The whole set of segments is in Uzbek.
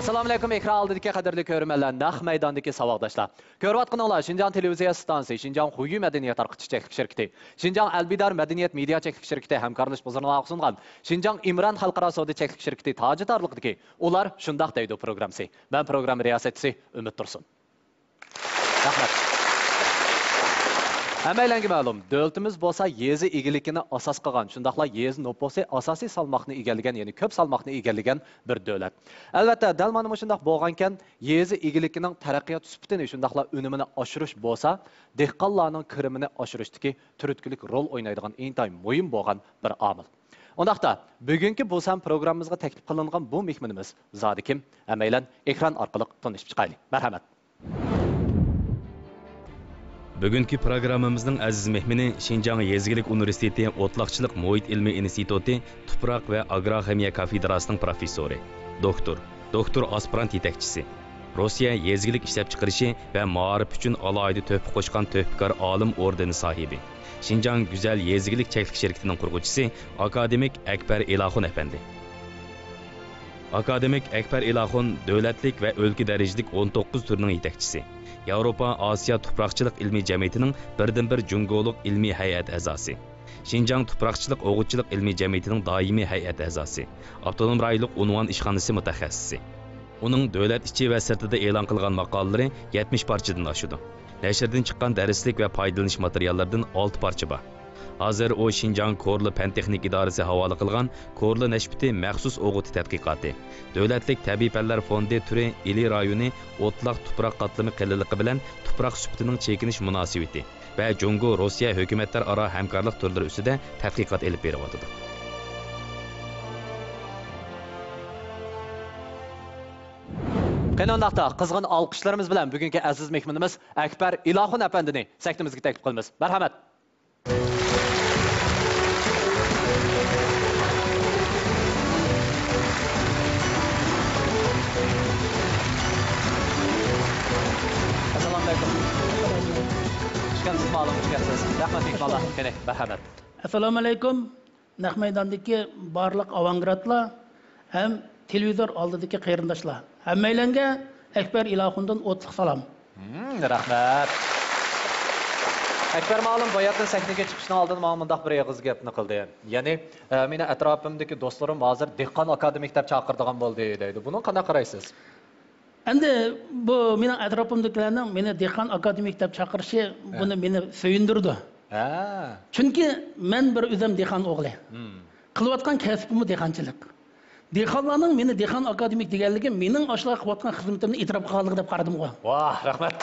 Assalamu alaykum ekran oldidagi qadrli ko'rmanlar, naq maydondagi savodashlar. Ko'rayotganinglar Şinjan televiziya stansiyasi, Şinjan Xuyu madaniyat tarqitish cheklik shirkati, Şinjan Albidar madaniyat media cheklik shirkati hamkorlash bozorlarini sungan, Şinjan İmran xalqaro savdo cheklik shirkati tajitorligidagi ular shundaq deydi programmasi. Men program riyosatchisi Umid Tursun. Rahmat. Hammalarga ma'lum, davlatimiz bo'lsa yezi egiligini asos qilgan, shundaqla yezi noposi asosiy salmoqni egallagan, ya'ni ko'p salmoqni egallagan bir davlat. Albatta, dal mana shundaq bo'lgankan, yezi egiligining taraqqiyot sifatini, shundaqla unumini oshirish bo'lsa, dehqonlarning kirimini oshirishdagi turtkilik rol o'ynaydigan intayin muhim bo'lgan bir omil. Ondaqda, bugungi bo'lsam programmamizga taklif qilingan bu mehmonimiz zodi kim? Hammaylar ekran orqali tanishib chiqaylik. Marhamat. Bugungi programmamizning aziz mehmoni Şinjan Yezgilik Universiteti O'tloqchilik Muhit ilmi instituti Tuproq va agroximiya kafedrasining professori, doktor aspirant yetakchisi, Rossiya yezgilik ishlab chiqarishi va ma'rif uchun alohida to'hfa qo'shgan to'hfakor olim ordeni sohibi, Şinjan Güzel Yezgilik cheklik shirkatining qurg'uvchisi akademik Akbar Ilahun efendi. Akademik Akbar Ilahun davlatlik va o'lka darajalik 19 turning yetakchisi. Avropa Asiya Tuproqchilik ilmiy jamiyatining birdan-bir jungoliq ilmiy hay'at a'zosi. Şinjan Tuproqchilik o'g'itchilik ilmiy jamiyatining doimiy hay'at a'zosi. Avtonom rayonlik unvon ishxonasi mutaxassisi. Uning davlat ichi va sirtida e'lon qilgan maqolalari 70 parchadan oshadi. Nashrdan chiqqan darslik va foydalanish materiallaridan 6 parcha bor. Hozir o Şinjan Korli Fan Texnik idorasi havola qilgan Korli nashbiti maxsus o'g'iti tadqiqoti, davlatlik tabiiy fanlar fondi turi ili rayoni o'tloq tuproq qatlami qilliligi bilan tuproq sufatining chekinish munosabati va Jungo Rossiya hukumatlar aro hamkorlik turlari ustida tadqiqot elib beryapti. Qanondaqda qizg'in olqishlarimiz bilan bugungi aziz mehmonimiz Akbar Ilahun afandini saktimizga taklif qilamiz. Marhamat. Assalamu alaykum. Naq maydondagi barliq avangradlar ham televizor oldidagi qarindoshlar. Hammalarga Akbar Ilahundan o'tliq salom. Rahmat. Akbar ma'lum bayatdan sahnaga chiqishdan oldin men mundaq bir yig'iz gapni qildi. Ya'ni meni atrofimdagi do'stlarim hozir dehqon akademik deb chaqirdigan bo'ldi deydi. Buni qanday qaraysiz? Endi bu mening atrofimdagilarning meni dehqon akademik deb chaqirishi buni meni suyundirdi. Chunki men bir o'zim dehqon o'g'li. Qilayotgan kasbim dehqonchilik. Dehqonlarning meni dehqon akademik deganligi mening oshlar qilayotgan xizmatimni e'tirof qilganligi deb qaradim qo'y. Voh, rahmat.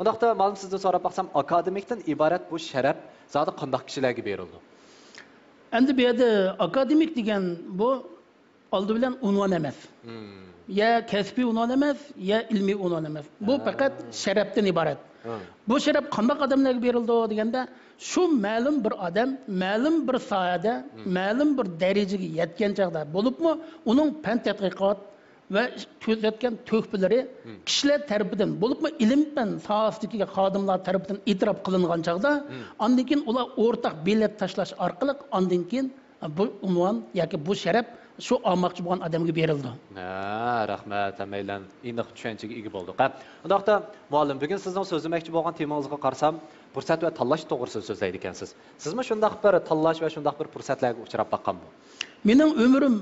Undaqda ma'lum sizdan so'rab baqsam, akademikdan iborat bu sharaf zodi qanday kishilarga berildi? Endi bu yerda akademik degan bu oldi bilan unvon emas. Ya kasbiy unvon emas, ya ilmiy unvon emas. Bu faqat sharafdan iborat. Bu sharaf qanday odamlarga berildi deganda, shu ma'lum bir odam, ma'lum bir sohada, ma'lum bir darajaga yetgan chaqda bo'libmi, uning fan tadqiqot va ko'rsatgan to'hfalari kishilar tarafidan bo'libmi, ilm fan sohasidagi xodimlar tarafidan e'tirof qilingan chaqda, ondan keyin ular o'rtaq bilet tashlash orqali ondan keyin bu unvon yoki bu sharaf shu olmoqchi bo'lgan odamga berildi. Rahmat, hammaylar aniq tushunchaga ega bo'ldik. Undaqda muallim, bugun sizdan so'zlamoqchi bo'lgan temangizga qarsam, fursat va tanlash to'g'risida so'zlaydi ekansiz. Sizmi shundaq bir tanlash va shundaq bir fursatlarga uchrab baqqanmi? Mening umrim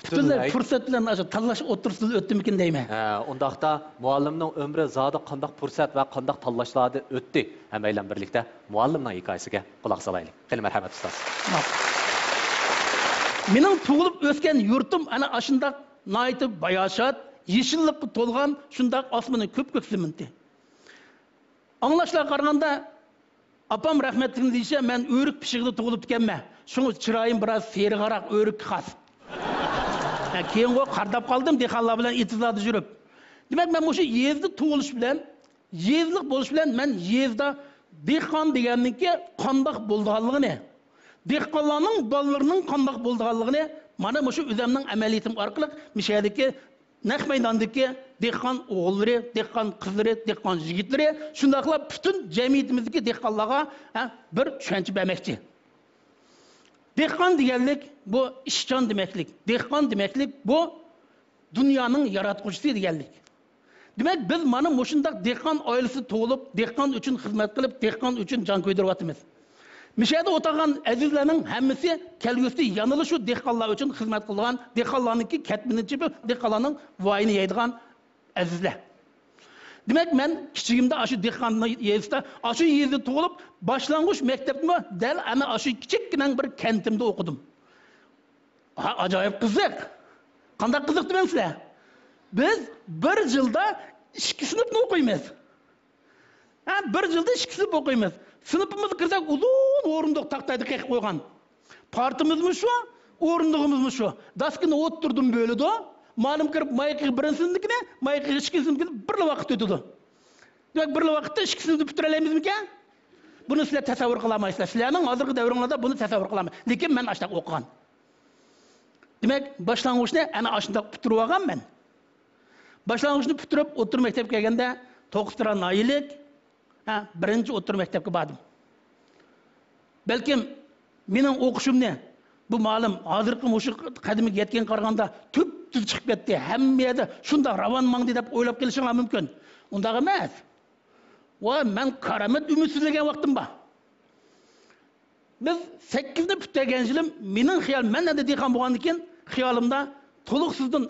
butunlay fursat bilan tanlash o'tirsida o'tdimikin deyman. Undaqda muallimning umri zodi qanday fursat va qanday tanlashlarda o'tdi? Hammaylar birlikda muallimning hikoyasiga quloq solaylik. Qani marhamat ustoz. Mening tug'ilib o'sgan yurtim ana shundaq noyati bayoshat, yeshillikqa to'lgan shundaq osmoni ko'p siminti. Anglashlar qaraganda apam rahmatli deysa, men o'rik pishig'ida tug'ilib ketganman. Shuni chiroyim biroz seriqaroq o'rik xas. Keyin qardab qoldim dehqonlar bilan itizlarda yurib. Demak, men o'sha yezda tug'ilish bilan, yezlik bo'lish bilan men yezda dehqon deganlikka qandoq bo'lganligini, dehqonlarning bolalarining qandoq bo'lganligini mana shu o'zimning amaliyatim orqali mishadagi naq maydondagi dehqon o'g'illari, dehqon qizlari, dehqon yigitlari shundaqla butun jamiyatimizdagi dehqonlarga bir tushuncha bermoqchi. Dehqon deganlik bu ishchan demaklik. Dehqon demaklik bu dunyoning yaratquchisi deganlik. Demak, biz mana mushundaq dehqon oilasi tug'ilib, dehqon uchun xizmat qilib, dehqon uchun jon qo'ydiryapmiz. Mishada o'tirgan azizlarning hammasi kelgusi yanılı shu dehqonlar uchun xizmat qilgan, dehqonlarningki katmini chipib, dehqonlarning voyini yeydigan azizlar. Demak, men kichigimda shu dehqonni yezda, shu yezda tug'ilib, boshlang'ich maktabni dal ana shu kichikgina bir kantimda o'qidim. Ajoyib qiziq. Qanday qiziq deymsizlar? Biz bir yilda 2 sinfni o'qiymiz. Bir yilda 2 sinf o'qiymiz. Sınıfımızı kırsak uzun o'rindiq taqtayda qeqib qo'ygan. Partimizmi shu, o'rindig'imizmi shu. Daskini o'ttirdim bo'ldi. Ma'lum kirib mayqi birinchisinnikini, mayqi ikkinchisinnikini bir vaqt o'tdi. Demak, bir vaqtda ikkisini bitira olamizmi-ki? Buni sizlar tasavvur qilolmaysizlar. Sizlarning hozirgi davringlarda buni tasavvur qilaman. Lekin men ashta o'qigan. Demak, boshlang'ichni ana ashunda bitirib olganman. Boshlang'ichni bitirib o'tir maktabga kelganda 9 tira noyilik birinchi o'tir maktabga bordim. Balkim mening o'qishimni bu ma'lum hozirgi o'sha qadimiga yetgan qaraganda tub chiqib ketdi. Hamma yerda shunda ravon mangdi deb o'ylab kelishinglar mumkin. Unday emas. Voy, men karamat umidsizlagan vaqtim bor. Biz 8ni bitirgan yilim mening xiyol, men endi dehqon bo'lgandan keyin xiyolimda to'liqsizdan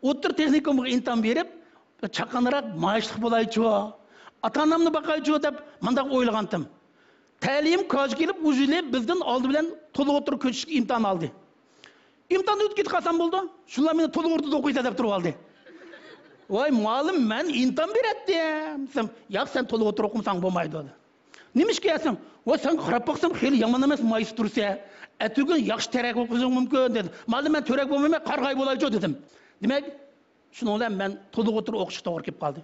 o'tir texnikumga imtihon berib, chaqanroq maoshliq bo'laychi. Ata-onamni baqaychi deb mendaq o'ylagandim. Ta'lim ko'j kelib, o'zini bizdan oldi bilan to'liq o'tirib ko'chishga imtihon oldi. Imtihon o'tib qasam bo'ldi. Shunlar meni to'liq o'rtada o'qiysa deb turib oldi. Voy, muallim, men imtihon beratdim. Yo'q, sen to'liq o'tirib o'qimasang bo'lmaydi dedi. Nima ish qilasan? Voy, sen qarab baqsam, xeyli yomon emas, mayis tursa, atugun yaxshi tarak o'qishing mumkin dedi. Ma'lum men to'rak bo'lmayman, qarg'ay bo'laychi dedim. Demak, shuni bilan men to'liq o'tirib o'qishga to'g'ri kelib qoldi.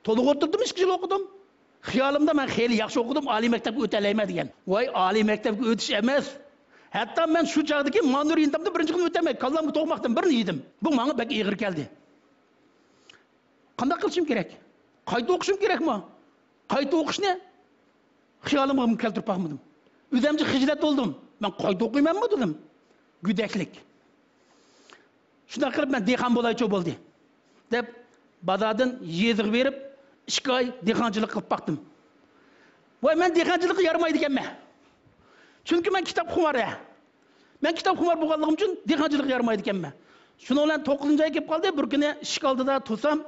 To'liq o'tirdim, 2 yil o'qidim. Xiyolimda men xeyli yaxshi o'qidim, oliy maktabga o'ta olayman degan. Voy, oliy maktabga o'tish emas. Hatto men shu chaqdagi manur intamda birinchi kun o'tamay, kallamga to'g'moqdan birini yedim. Bu menga bak ig'ir keldi. Qanday qilishim kerak? Qayta o'qishim kerakmi? Qayta o'qishni xiyolimga keltirib baxmadim. O'zimcha xijlat oldim. Men qayta o'qiymanmi dedim. Gudaklik. Shunda qilib men dehqon bo'laychi bo'ldi. Deb bozordan yezig berib 2 oy dehqonchilik qilib baqdim. Voy, men dehqonchilikqa yaramaydi ekanman. Chunki men kitob xumori. Men kitob xumor bo'lganligim uchun dehqonchilikqa yaramaydi ekanman. Shuni bilan 9-oyga kelib qoldi. Bir kuni ishga oldida tursam,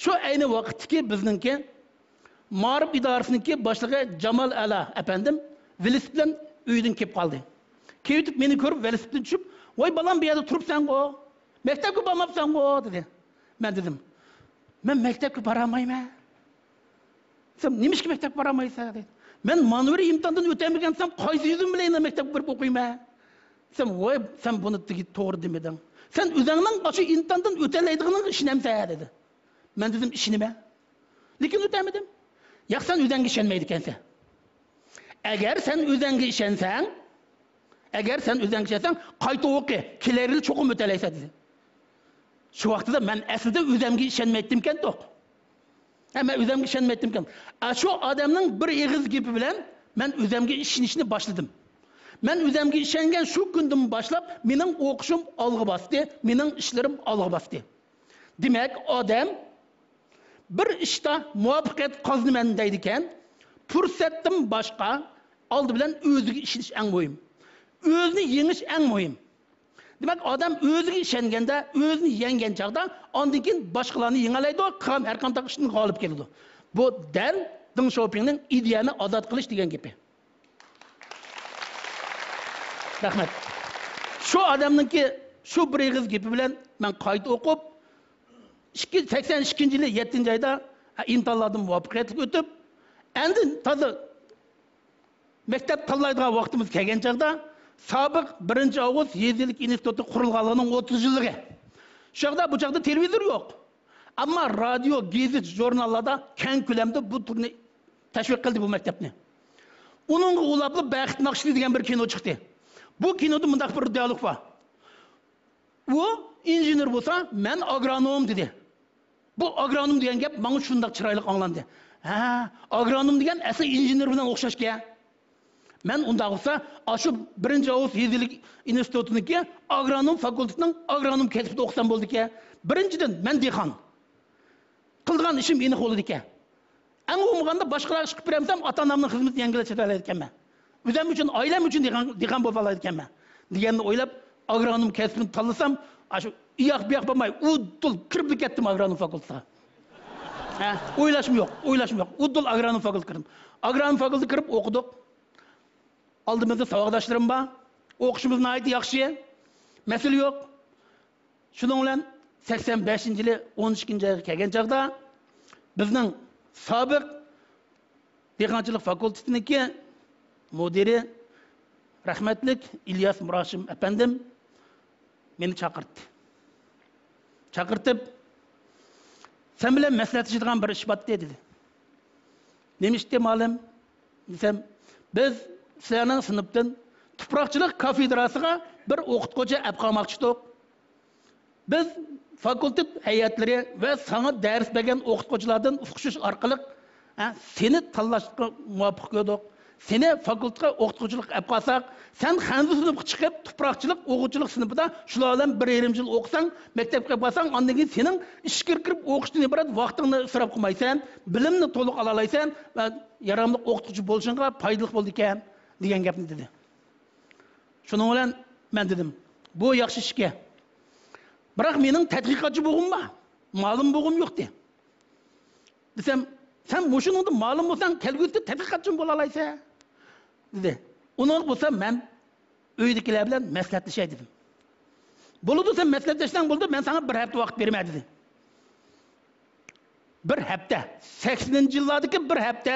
shu ayni vaqtdagi bizningki Ma'rif idorasiningki boshlig'i Jamol Ala apandim velosipeddan uydan kelib qoldi. Kelib meni ko'rib velosipeddan tushib, "Voy, balam, bu yerda turibsan-ku. Maktabga bormabsan-ku" dedi. Men dedim, "Men maktabga boramayman." Sen nima ishga maktabga boramaysan dedi. "Men ma'naviy imtihondan o'tamagansam, qaysi yuzim bilan maktabga borib o'qiyman?" Sen, "Voy, sen buni to'g'ri demeding. Sen o'zingning o'sha imtihondan o'talaydiganingga ishonamsan" dedi. Men dedim, "Ishonima." Lekin o'tamadim. Yo'q, sen o'zingga ishonmaydi ekansan. Agar sen o'zingga ishonsang, qayta o'qi, kelar yil cho'qim o'talaysan dedi. Shu vaqtda men aslida o'zimga ishonmaydim ekan to'q. Ama o'zimga ishonmaydim ekan. Shu odamning bir eg'iz gapi bilan men o'zimga ishonishni boshladim. Men o'zimga ishongan shu kundan boshlab mening o'qishim olg'a bosdi, mening ishlarim olg'a bosdi. Demak, odam bir ishda muvaffaqiyat qozonman deydi ekan, fursatdan boshqa oldi bilan o'ziga ishonish eng muhim. O'zini yengish eng muhim. Demak, odam o'ziga ishonganda, o'zini yengan chaqda, ondan keyin boshqalarni yengalaydi, qilgan har qanday ishni g'olib keladi. Bu dal Deng Xiaopingning ideyani ozod qilish degan gapi. Rahmat. Shu odamningki shu bir eg'iz gapi bilan men qayta o'qib 82 yili 7 oyda imtihonlardan muvaffaqiyatli o'tib, endi toza maktab tanlaydigan vaqtimiz kelgan chaqda sobiq 1-Avgust Yezilik instituti qurilganining 30 yilligi. Shu bu chaqda televizor yo'q. Ammo radio, gazet, jurnallarda keng ko'lamda bu turni tashviq qildi bu maktabni. Uningga ulabli Baxt Naqshli degan bir kino chiqdi. Bu kinoda mundaq bir dialog bor. U injener bo'lsa, men agronom dedi. Bu agronom degan gap menga shunday chiroyli anglandi. Ha, agronom degan asli injener bilan o'xshashga. Men unda olsa, shu 1-Avgust Yezilik institutiniki agronom fakultetining agronom kasbida o'qisam bo'ldi-ki, Birinchidan, men dehqon. Qilgan ishim meni qo'lida ekan. Eng bo'lmaganda boshqalarga chiqib beramsam, ota-onamning xizmatini yangilatib olar ekanman. O'zim uchun, oilam uchun dehqon bo'lib olar ekanman. Deganni o'ylab, agronom kasbini tanlasam, shu iyoq bu yoq bo'lmay, uddul kirib ketdim agronom fakultetiga. O'ylashim yo'q. Uddul agronom fakultetiga kirdim. Agronom fakultetiga kirib o'qidik. Oldimizda savodoshlarim bor. O'qishimiz nihoyat yaxshi. Masala yo'q. Shuning bilan 85-yili 12-oyga kelgan chaqda bizning sobiq dehqonchilik fakultetiniki mudiri rahmatlik İlyas Murashim efendim meni chaqirdi. Chaqirtib, sen bilan maslahatlaşadigan bir ish bor dedi. Demişti ma'lum, desem, biz sizlarning sinfdan tuproqchilik kafedrasiga bir o'qituvchi olib qolmoqchi edik. Biz fakultet heyetlari ve sana ders bergan o'qituvchilardan uqishish orqali seni tanlashga muvaffaq bo'ldik. Seni fakultetga o'qituvchilik olib qolsak, sen Xanzu sinfga chiqib tuproqchilik o'quvchilik sinfida shular bilan 1,5 yil o'qisang, maktabga borsang, ondan keyin sening ishga kirib o'qishdan iborat vaqtingni isrof qilmaysan, bilimni to'liq ola olsan va yaramli o'qituvchi bo'lishingga foydali bo'ldi ekan degan gapni dedi. Shuning bilan men dedim, bu yaxshi ishga. Biroq mening tadqiqotchi bo'lg'im bor, ma'lum bo'lg'im yo'q de. Desam, sen mushuningda ma'lum bo'lsang, kelgusida tadqiqotchi bo'la olaysan. Dedi. Uning bo'lsa men uydagilar bilan maslahatlashay dedim. Bo'ldi, sen maslahatlashsang bo'ldi, men sana bir hafta vaqt bermay dedi. Bir hafta, 80-yillardagi bir hafta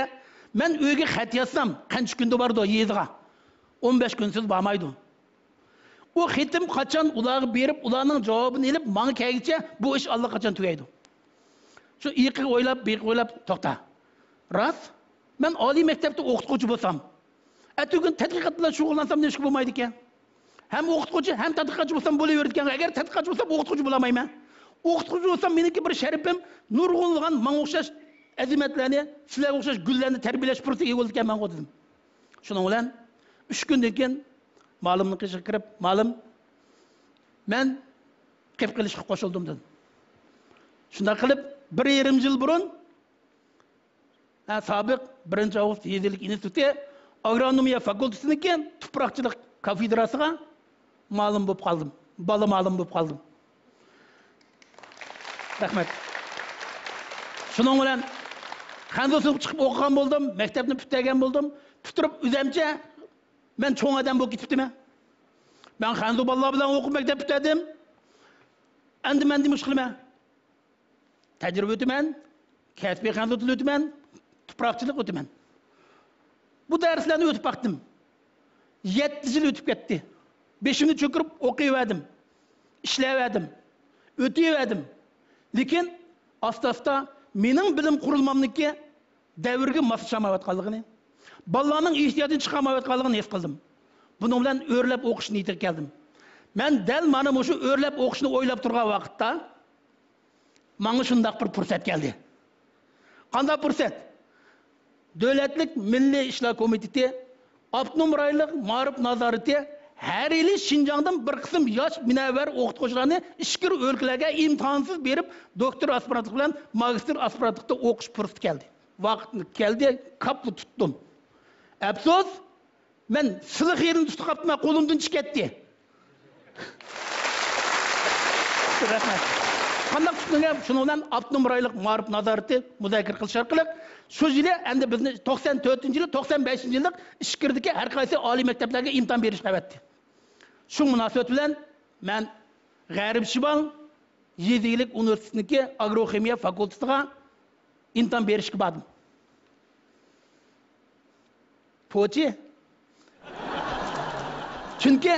men uyga xat yozsam, qancha kunda bordi yeziga? 15 kunsiz bormaydi. O xetim qachon ularga berib, ularning javobini olib, menga kelguncha bu ish allaqachon tugaydi. Shu iqi o'ylab, beqi o'ylab to'xta. Rost, men oliy maktabda o'qituvchi bo'lsam, atugin tadqiqot bilan shug'ullansam nechki bo'lmaydi ekan. Hem o'qituvchi, hem tadqiqotchi bo'lsam bo'laverdi ekan. Agar tadqiqotchi bo'lsam, o'qituvchi bo'lamayman. O'qituvchi bo'lsam, meniki bir sharifim nurg'unlagan, menga o'xshash azimatlarni, sizlarga o'xshash gullarni tarbiyalash fursatiga ega bo'ldi ekan men dedim. Shuning bilan 3 kundan keyin ma'lumni qishga kirib, ma'lum men qilib qilishga qo'shildim dedim. Shunday qilib 1,5 yil burun sobiq 1-avgust Yezilik instituti agronomiya fakultetiniki tuproqchilik kafedrasiga ma'lum bo'lib qoldim. Bola ma'lum bo'lib qoldim. Rahmat. Shuning bilan Xanzosiga chiqib o'qigan bo'ldim, maktabni bitirgan bo'ldim. Bitirib o'zimcha men cho'ng odam bo'lib ketibdim. Men Xanzo bolalar bilan o'qib maktab bitirdim. Endi men nima ish qilaman? Tajriba o'taman, kasbiy Xanzo tili o'taman, tuproqchilik o'taman. Bu darslarni o'tib baqdim. 7 yil o'tib ketdi. 5-ni cho'kirib o'qiyverdim. Ishlayverdim. O'tiyverdim. Lekin asta-asta mening bilim qurilmamniki davrga moslashamayotganligini, bolalarning ehtiyojini chiqarmayotganligini his qildim. Buning bilan o'rlab o'qishni yetib keldim. Men dal mana shu o'rlab o'qishni o'ylab turgan vaqtda menga shunday bir fursat keldi. Qanday fursat? Davlatlik Milliy ishlar komiteti, avtonom rayonlik ma'rif nazorati her yili Şinjan'dan bir qism yosh munavvar o'qituvchilarni ishkir o'lkalarga imtihonsiz berib, doktor aspirantlik bilan magistr aspirantlikda o'qish fursati keldi. Vaqtni keldi, qapni tutdim. Afsus, men silik yerini tutib qapman, qo'limdan chiqib ketdi. Rahmat. Qanday tutungan shuning bilan avtonom rayonlik ma'rif nazorati muzokara qilish orqali shu yili endi bizni 94-yili 95-yillik ishkirdagi har qaysi oliy maktablarga imtihon berish qavatdi. Shu munosabat bilan men G'arb Shimol Yezilik universitetiniki agroximiya fakultetiga imtihon berishga bordim. Po'chi. Chunki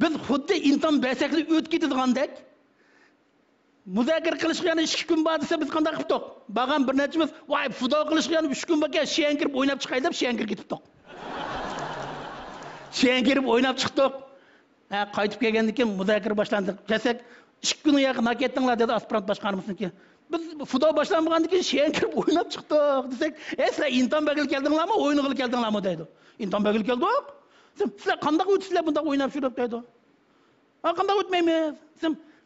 biz xuddi imtihon bersakli o'tib ketadigandak muzokara qilishga yana 2 kun bor desa biz qanday qildik? Bag'am bir nechimiz, voy, fudo qilishga yana 3 kun bo'lgan, sheyan kirib o'ynab chiqay deb sheyan kirib ketibdik. Sheyan kirib o'ynab chiqdik. Qaytib kelgandan keyin muzokara boshlandi. Desak, 2 kun yaqin ketdinglar dedi aspirant boshqarmasizniki. Biz fudo boshlanmagandan keyin sheyan kirib o'ynab chiqdik desak, sizlar imtihon bag'il keldinglarmi, o'yin qilib keldinglarmi deydi. Imtihon bag'il keldik. Sizlar qanday o'tsizlar bunda o'ynab shurib deydi. Qanday o'tmaymiz?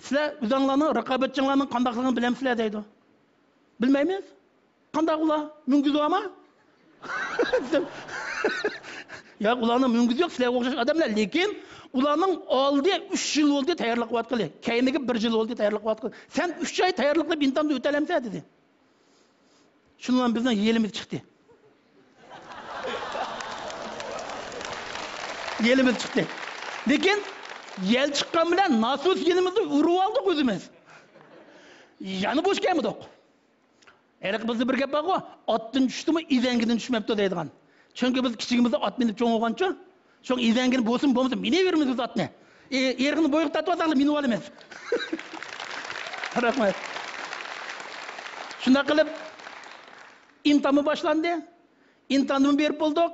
sizlar o'zinglarning raqobatchilarning qandaqligini bilamsizlar deydi. Bilmaymiz. Qandaq ular? Müngiz bormi? Yo'q, ularning müngiz yo'q, sizlarga o'xshash odamlar, lekin ularning oldi 3 yil bo'ldi tayyorlik qilayotganlar. Keyingi 1 yil bo'ldi tayyorlik qilayotgan. Sen 3 oy tayyorlik qilib imtihonni o'talamsan dedi. Shundan bizning yelimiz chiqdi. Yelimiz chiqdi. Lekin yel chiqqan bilan nasus yelimizni urib oldik o'zimiz. Yana bo'sh kelmadik. Erik bizda bir gap bor-ku, otdan tushdimi, izangidan tushmabdi deydigan. Chunki biz kichigimizda ot minib cho'ng bo'lgancha, so'ng izangini bo'lsin, bo'lmasa minaveramiz biz otni. Erikni bo'yiq tatib minib olamiz. Rahmat. Shunday qilib imtihon boshlandi. Imtihonni berib bo'ldik.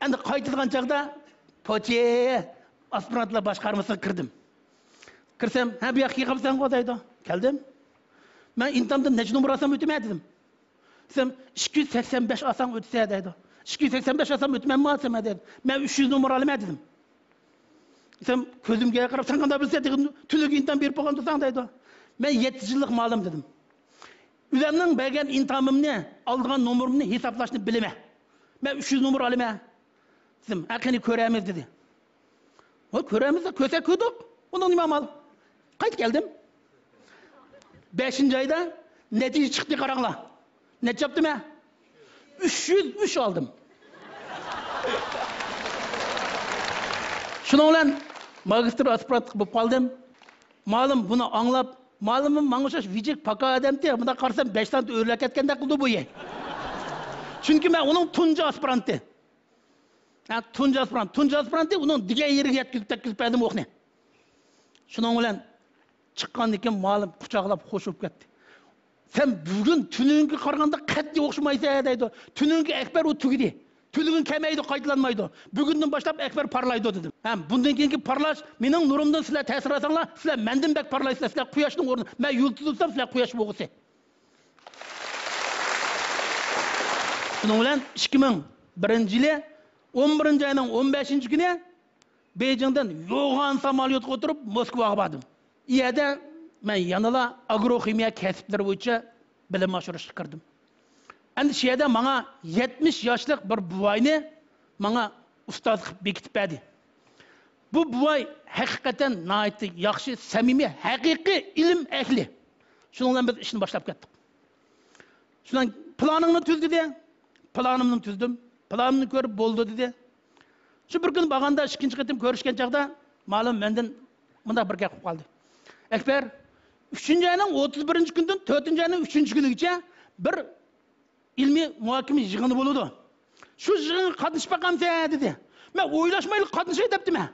Endi qaytadigan chaqda poche aspirantlar boshqarmasiga kirdim. Kirsam, "Ha, bu yoqqa qolsan deydi." Keldim. Men imtihondan necha numar olsam o'tmaydi dedim. Desam, 285 olsam o'tsa deydi. 285 olsam o'tmayman desam dedi. Men 300 numar olaman dedim. Desam, ko'zimga qarab, "Sen qanday bilsan?" dedim. "Tuniga imtihon berib qo'ygan desang" deydi. Men 7 yillik ma'lum dedim. O'zimning bergan imtihonimni, olgan nomerimni hisoblashni bilaman. Men 300 numar olaman. Dedim, "Aqini ko'ramiz" dedi. O ko'ramiz, ko'sa ko'rdik. Undan nima amal? Qaytib keldim. 5. ayda natija chiqdi qaranglar. Necha yaptım ben? 303 aldım. Şuna olan magistr aspirant bo'lib qoldim. Ma'lum buni anglab, ma'lumim mang'ushash vijik paka odamdi. Bunda qarsam 5 tane o'rlak ketganda qildi bu ye. Chunki men uning tunji aspiranti. Tunji aspiranti uning degan yeriga yetkazib berdim o'qni. Shuning bilan chiqqandan keyin ma'lum quchoqlab xo'shib ketdi. Sen bugün tününki qaraganda qat'iy o'xshamaysan deydi. Tününki ekber o tugidi. Tününki kemaydi, qaytlanmaydi. Bugundan boshlab ekber parlaydi dedim. Ham bundan keyingi parlash mening nurimdan sizlar ta'sir olsanglar, sizlar mendan bak parlaysizlar. Sizlar quyoshning o'rni. Men yulduz bo'lsam, sizlar quyosh bo'lg'isi. Shuning bilan 2001-yili 11-ayning 15-kuni Beijingdan yo'g'on samolyotga o'tirib Moskvaga bordim. Iyada men yanala agrokimiya kasblari bo'yicha bilim oshirishga kirdim. Endi shu yerda menga 70 yoshlik bir buvayni menga ustoz qilib bekitib berdi. Bu buvay haqiqatan nihoyat yaxshi, samimiy, haqiqiy ilm ahli. Shuning bilan biz ishni boshlab ketdik. Shundan planingni tuz dedi. Planimni tuzdim. Planimni ko'rib bo'ldi dedi. Shu bir kun bag'anda ikkinchi qatim ko'rishgan chaqda ma'lum mendan bunda bir gap qoldi. Ekber 3-ayning 31-kundan 4-ayning 3-kunigacha bir ilmiy muhokama yig'ini bo'ladi. Shu yig'inga qatnashib qolsam dedi. Men o'ylashmayli qatnashay debdim men.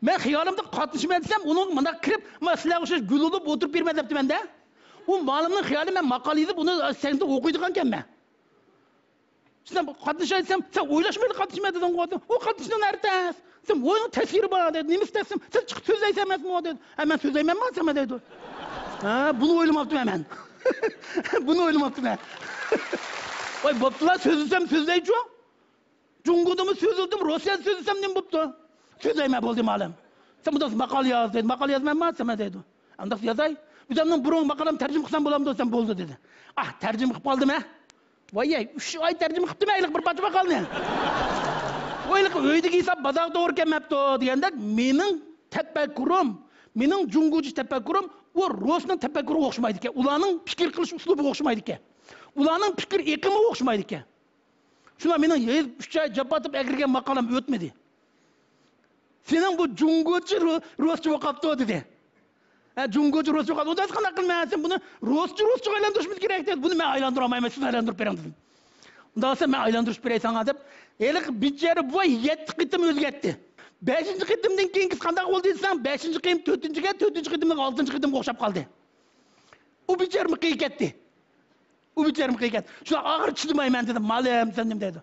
Men xiyolimda qatnashmay desam, uni bunda kirib, men sizlarga o'sha gul olib o'tirib berma debdim menda. U ma'lumning xiyoli men maqola yozib uni senda o'qiydigan ekanman. Sizlar qatnashay desam, sen o'ylashmayli qatnashmay dedim qo'ydim. U qatnashdan artas. Sen o'yin ta'siri bor dedi. Nima istaysan? Sen chiqib so'zlaysan emasmi dedi. Ha, men so'zlaymanmi sen dedi. Ha, buni o'ylamabdim men. Buni o'ylamabdim men. Voy, bo'ptilar, so'zlasam so'zlaychi. Jungodimi so'zladim, Rossiya so'zlasam nima bo'pti? So'zlayman bo'ldi ma'lum. Sen bunday maqola yoz dedi. Maqola yozmayman sen dedi. Unda yozay. Bizamning burun maqolam tarjima qilsam bo'lamdi desam bo'ldi dedi. Ah, tarjima qilib qoldim-a? Voy, 3 oy tarjima qildim aylik bir pacha maqolni. Oylik öydeki hesap bazar doğru gelmepti degende mening tefekkurim, mening jungochi tefekkurim o Rusning tefekkuri o'xshamaydi ekan. Ularning fikr qilish uslubi o'xshamaydi ekan. Ularning fikr eqimi o'xshamaydi ekan. Shuna mening 3 oy jabbatib agirgan maqolam o'tmadi. Sening bu jungochi Ruscha o'qibdi dedi. Ha, jungochi Ruscha o'qibdi. Undan qanday qilmaysan buni Ruscha aylantirishimiz kerak dedi. Buni men aylandira olmayman, siz aylantirib bering dedim. Undan sonra ben aylandırış bireysen deb, elik biçare bu 7 qitim o'zgartdi. 5-chi qitimdan keyin qanday bo'ldi desam, 5-chi qitim 4-chiga, 4-chi qitimdan 6-chi qitimga o'xshab qoldi. U bichar mi qiykatdi. U bichar mi qiykatdi. Shuna og'ir chidamayman dedim, "Ma'lum sen nima dedi?"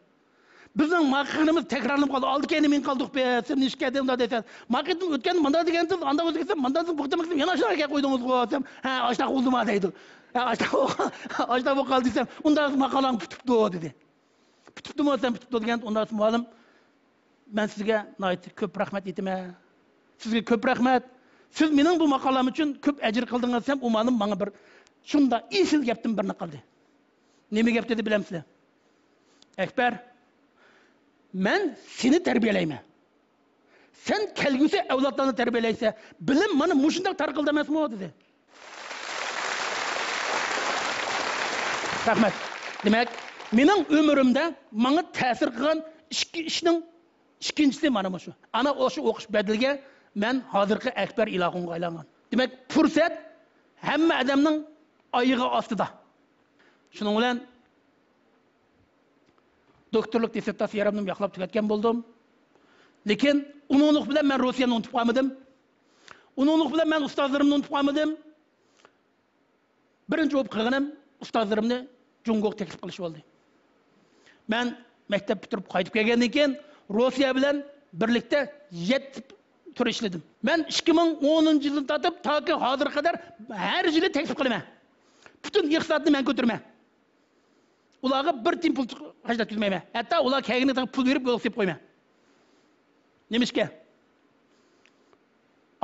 Bizning maqinimiz takrorlanib qoldi. Oldi keyin men qoldik be, sen nishga unda desa. Maqitim o'tgan manda degansiz, anda o'zgacha mandan bu qitim yana shunaqa qo'ydingiz-ku desam, "Ha, ashta qo'ldimi" deydi. "Ha, ashta bu qoldi desam, unda maqolam kutibdi" dedi. Kutibdimi desam, kutibdi degan undan ma'lum men sizga nihoyat ko'p rahmat aytaman. Sizga ko'p rahmat. Siz mening bu maqolam uchun ko'p ajr qildingiz desam, umanim menga bir shunda esil gapdan birini qildi. Nima gap dedi bilamsizlar? Akbar, men seni tarbiyalayman. Sen kelgusi avlodlarni tarbiyalaysa, bilim mana mushundoq tarqildi emasmi dedi. Rahmat. Demak, mening umrimda menga ta'sir qilgan ikki ishning ikkinchisi mana shu. Ana o'sha o'qish badilga men hozirgi Akbar ilohimga aylangan. Demak, fursat hamma odamning oyog'i ostida. Shuning bilan doktorlik dissertatsiyalarni yoqlab tugatgan bo'ldim. Lekin uninglik bilan men Rossiyani unutib qolmadim. Uninglik bilan men ustozlarimni unutib qolmadim. Birinchi o'p qilganim ustozlarimni Jungoga taklif qilish bo'ldi. Men maktab bitirib qaytib kelgandan keyin Rossiya bilan birlikda 7 tur ishladim. Men 2010-yildan tortib toki hozir qadar har yili taklif qilaman. Butun iqtisodni men ko'tiraman. Ularga bir tim pul hajat qilmayman. Hatto ular kelganida pul berib yo'q deb qo'yman. Nemishga?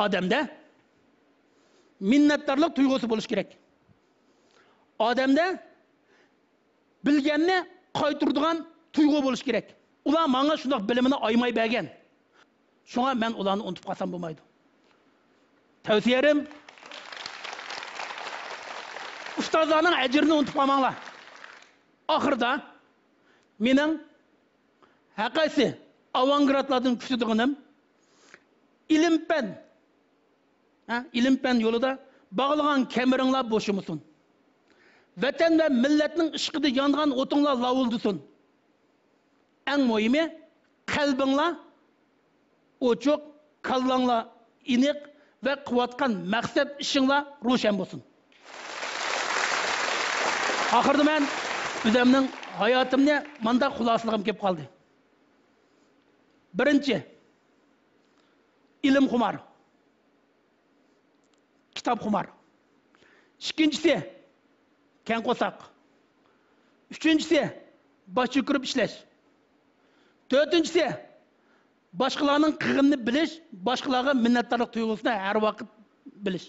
Odamda minnatdorlik tuyg'usi bo'lish kerak. Odamda bilganni qaytiradigan tuyg'u bo'lish kerak. Ular menga shunday bilimini aymay bergan. Shunga men ularni unutib qolsam bo'lmaydi. Tavsiyalarim ustozlarning ajrini unutib qolmanglar. Oxirida mening haqiqati avangardlardan kutadiganim ilm-fan yo'lida bog'lagan kemiringlar bo'shimisin. Vatan ve milletning ishqida yongan o'tinglar lavuldisin. Eng muhimi qalbinglar ochiq, kallanglar iniq ve quvvatgan maqsad ishinglar ro'shan bo'lsin. Oxirida men o'zimning hayotimni manda xulosalagim kelib qoldi. Birinchi, ilm xumar. Kitob xumar. Ikkinchisi, keng qo'saq. Üçüncüsü, boshqa kirib ishlash. To'rtinchisi, boshqalarning qig'inini bilish, boshqalarga minnatdorlik tuyg'usini har vaqt bilish.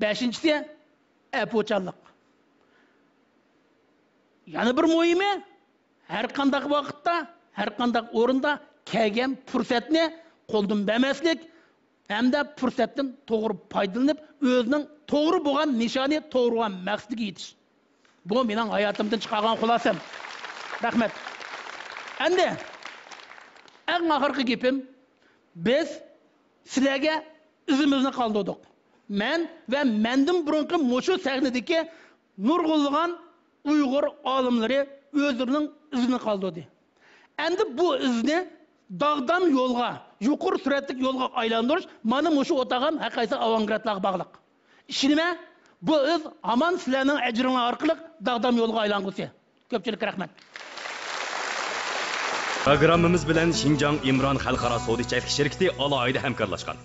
Beshinchisi, apuchanlik. Yani bir muhimi, her qanday vaqtda, her qanday o'rinda kelgan fursatni qo'ldan bermaslik hamda fursatdan to'g'ri foydalanib, o'zining to'g'ri bo'lgan nishoni, to'g'ri bo'lgan maqsadiga yetish. Bu mening hayotimdan chiqargan xulosam. Rahmat. Endi eng oxirgi gapim, biz sizlarga izimizni qoldirdik. Men ve mendan burunqi mushu sahnadagi nurg'ulg'an Uyg'ur olimlari o'zlarining izini qoldirdi. Endi bu izni dağdam yo'lga, yuqur suratli yo'lga aylantirish mana mushu o'tag'am haqiqiy avangardlarga bog'liq. Ishonma, bu iz aman sizlarning ajringlar orqali dağdam yo'lga aylangusi. Ko'pchilik rahmat. Programmamiz bilan Xinjiang Imron xalqaro savdo-iqtisodiy shirkati alohida hamkorlashgan.